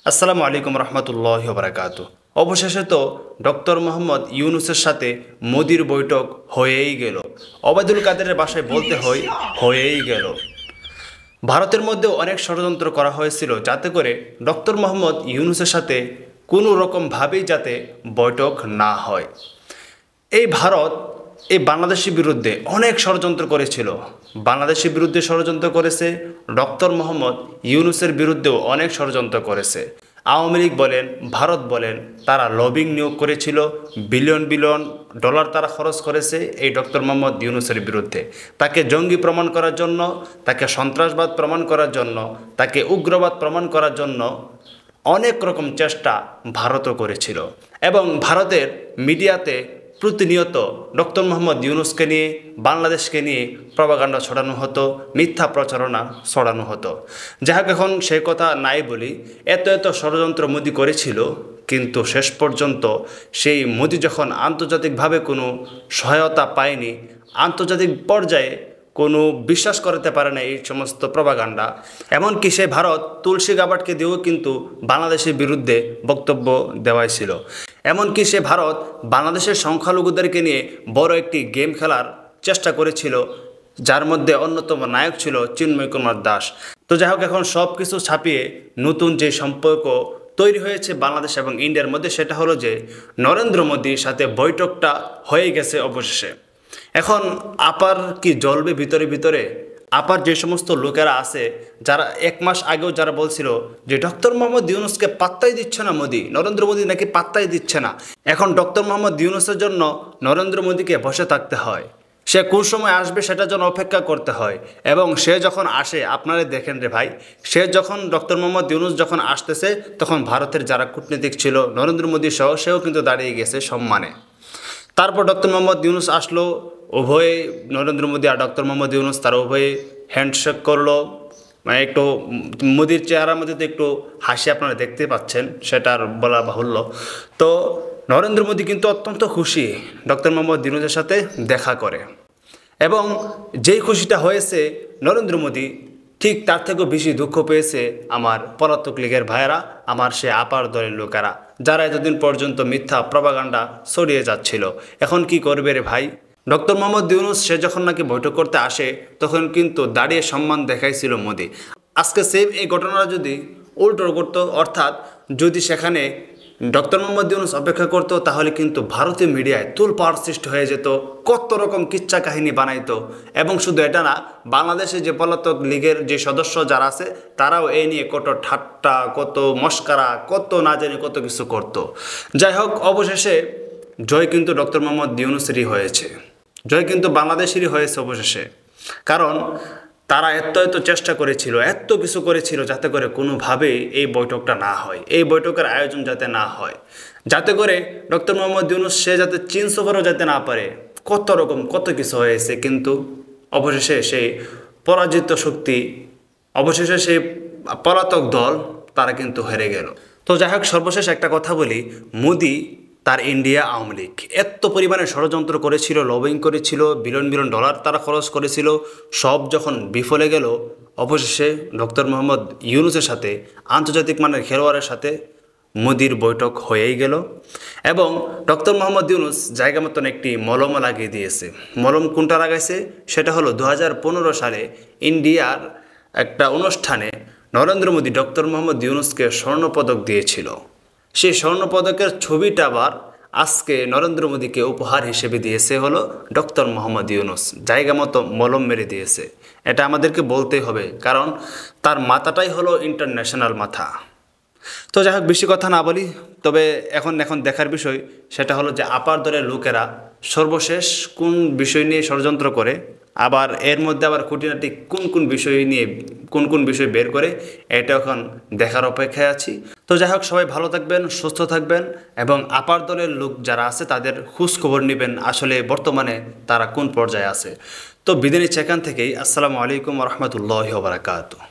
আসসালামু আলাইকুম রহমতুল্লাহি ওয়া বারাকাতুহু। অবশেষে তো ডক্টর মোহাম্মদ ইউনূসের সাথে মোদির বৈঠক হয়েই গেল। ওবায়দুল কাদেরের ভাষায় বলতে হয় হয়েই গেল। ভারতের মধ্যে অনেক ষড়যন্ত্র করা হয়েছিল যাতে করে ডক্টর মোহাম্মদ ইউনূসের সাথে কোনো রকমভাবেই যাতে বৈঠক না হয়। এই ভারত এই বাংলাদেশের বিরুদ্ধে অনেক ষড়যন্ত্র করেছিল। বাংলাদেশের বিরুদ্ধে ষড়যন্ত্র করেছে, ডক্টর মোহাম্মদ ইউনূসের বিরুদ্ধেও অনেক ষড়যন্ত্র করেছে। আওয়ামী লীগ বলেন, ভারত বলেন, তারা লবিং নিয়োগ করেছিল, বিলিয়ন বিলিয়ন ডলার তারা খরচ করেছে এই ডক্টর মোহাম্মদ ইউনূসের বিরুদ্ধে। তাকে জঙ্গি প্রমাণ করার জন্য, তাকে সন্ত্রাসবাদ প্রমাণ করার জন্য, তাকে উগ্রবাদ প্রমাণ করার জন্য অনেক রকম চেষ্টা ভারতও করেছিল। এবং ভারতের মিডিয়াতে প্রতিনিয়ত ডক্টর মোহাম্মদ ইউনূসকে নিয়ে, বাংলাদেশকে নিয়ে প্রপাগান্ডা ছড়ানো হতো, মিথ্যা প্রচারণা ছড়ানো হতো। যাই হোক, এখন সেই কথা নাই বলি। এত এত ষড়যন্ত্র মোদি করেছিল, কিন্তু শেষ পর্যন্ত সেই মোদি যখন আন্তর্জাতিকভাবে কোনো সহায়তা পায়নি, আন্তর্জাতিক পর্যায়ে কোনো বিশ্বাস করাতে পারে না এই সমস্ত প্রপাগান্ডা, এমনকি সে ভারত তুলসী গাবাটকে দিয়েও কিন্তু বাংলাদেশের বিরুদ্ধে বক্তব্য দেওয়াইছিল। এমনকি সে ভারত বাংলাদেশের সংখ্যালঘুদেরকে নিয়ে বড় একটি গেম খেলার চেষ্টা করেছিল, যার মধ্যে অন্যতম নায়ক ছিল চিন্ময় কুমার দাস। তো যাই হোক, এখন সব কিছু ছাপিয়ে নতুন যে সম্পর্ক তৈরি হয়েছে বাংলাদেশ এবং ইন্ডিয়ার মধ্যে, সেটা হলো যে নরেন্দ্র মোদির সাথে বৈঠকটা হয়ে গেছে অবশেষে। এখন আপার কি জ্বলবে ভিতরে ভিতরে। আপার যে সমস্ত লোকেরা আছে, যারা এক মাস আগেও যারা বলছিল যে ডক্টর মোহাম্মদ ইউনূসকে পাত্তাই দিচ্ছে না মোদি, নরেন্দ্র মোদি নাকি পাত্তাই দিচ্ছে না, এখন ডক্টর মোহাম্মদ ইউনূসের জন্য নরেন্দ্র মোদিকে বসে থাকতে হয়। সে কোন সময় আসবে সেটার জন্য অপেক্ষা করতে হয়। এবং সে যখন আসে, আপনারা দেখেন রে ভাই, সে যখন ডক্টর মোহাম্মদ ইউনূস যখন আসতেছে, তখন ভারতের যারা কূটনীতিক ছিল নরেন্দ্র মোদি সহ, সেও কিন্তু দাঁড়িয়ে গেছে সম্মানে। তারপর ডক্টর মোহাম্মদ ইউনূস আসলো, উভয়ে নরেন্দ্র মোদি আর ডক্টর মোহাম্মদ ইউনূস তারা উভয়ে হ্যান্ডশেক করলো। মানে একটু মোদির চেহারার মধ্যে তো একটু হাসি আপনারা দেখতে পাচ্ছেন, সেটা আর বলা বাহুল্য। তো নরেন্দ্র মোদি কিন্তু অত্যন্ত খুশি ডক্টর মোহাম্মদ ইউনূসের সাথে দেখা করে। এবং যেই খুশিটা হয়েছে নরেন্দ্র মোদি, ঠিক তার থেকেও বেশি দুঃখ পেয়েছে আমার পলাতক লীগের ভাইয়েরা, আমার সে আপার দলের লোকেরা, যারা এতদিন পর্যন্ত মিথ্যা প্রপাগান্ডা ছড়িয়ে যাচ্ছিল। এখন কি করবে রে ভাই? ডক্টর মোহাম্মদ ইউনূস সে যখন নাকি বৈঠক করতে আসে, তখন কিন্তু দাঁড়িয়ে সম্মান দেখাইছিল মোদি। আজকে সেম এই ঘটনাটা যদি উল্টো করতো, অর্থাৎ যদি সেখানে ডক্টর মোহাম্মদ ইউনূস অপেক্ষা করতো, তাহলে কিন্তু ভারতীয় মিডিয়ায় তোলপাড় সৃষ্টি হয়ে যেত, কত রকম কিচ্ছা কাহিনী বানাইতো। এবং শুধু এটা না, বাংলাদেশে যে পলাতক লীগের যে সদস্য যারা আছে, তারাও এই নিয়ে কত ঠাট্টা, কত মস্কারা, কত না জানি কত কিছু করত। যাই হোক, অবশেষে জয় কিন্তু ডক্টর মোহাম্মদ ইউনূসেরই হয়েছে, জয় কিন্তু বাংলাদেশেরই হয়েছে অবশেষে। কারণ তারা এত এত চেষ্টা করেছিল, এত কিছু করেছিল যাতে করে কোনোভাবেই এই বৈঠকটা না হয়, এই বৈঠকের আয়োজন যাতে না হয়, যাতে করে ডক্টর মোহাম্মদ ইউনূস সে যাতে চীন সফরও যেতে না পারে। কত রকম কত কিছু হয়েছে, কিন্তু অবশেষে সেই পরাজিত শক্তি, অবশেষে সেই পলাতক দল, তারা কিন্তু হেরে গেল। তো যাই হোক, সর্বশেষ একটা কথা বলি, মোদি তার ইন্ডিয়া আওয়ামী লীগ এত পরিমাণে ষড়যন্ত্র করেছিল, লবিং করেছিল, বিলিয়ন বিলিয়ন ডলার তারা খরচ করেছিল, সব যখন বিফলে গেল, অবশেষে ডক্টর মোহাম্মদ ইউনূসের সাথে, আন্তর্জাতিক মানের খেলোয়াড়ের সাথে মোদির বৈঠক হয়েই গেল। এবং ডক্টর মোহাম্মদ ইউনূস জায়গা মতন একটি মলমও লাগিয়ে দিয়েছে। মলম কোনটা লাগাইছে? সেটা হলো 2015 সালে ইন্ডিয়ার একটা অনুষ্ঠানে নরেন্দ্র মোদি ডক্টর মোহাম্মদ ইউনূসকে স্বর্ণপদক দিয়েছিল। সেই স্বর্ণপদকের ছবিটা আবার আজকে নরেন্দ্র মোদিকে উপহার হিসেবে দিয়েছে হলো ডক্টর মোহাম্মদ ইউনূস, জায়গা মতো মলম মেরে দিয়েছে। এটা আমাদেরকে বলতেই হবে, কারণ তার মাথাটাই হলো ইন্টারন্যাশনাল মাথা। তো যাই হোক, বেশি কথা না বলি, তবে এখন দেখার বিষয় সেটা হলো যে আপার দলের লোকেরা সর্বশেষ কোন বিষয় নিয়ে ষড়যন্ত্র করে, আবার এর মধ্যে আবার খুঁটিনাটি কোন কোন বিষয় নিয়ে কোন কোন বিষয় বের করে, এটা এখন দেখার অপেক্ষায় আছি। তো যাই হোক, সবাই ভালো থাকবেন, সুস্থ থাকবেন, এবং আপার দলের লোক যারা আছে তাদের খোঁজ খবর নেবেন, আসলে বর্তমানে তারা কোন পর্যায়ে আছে। তো বিদায় নিচ্ছি এখান থেকেই। আসসালামু আলাইকুম ওয়া রাহমাতুল্লাহি ওয়া বারাকাতুহু।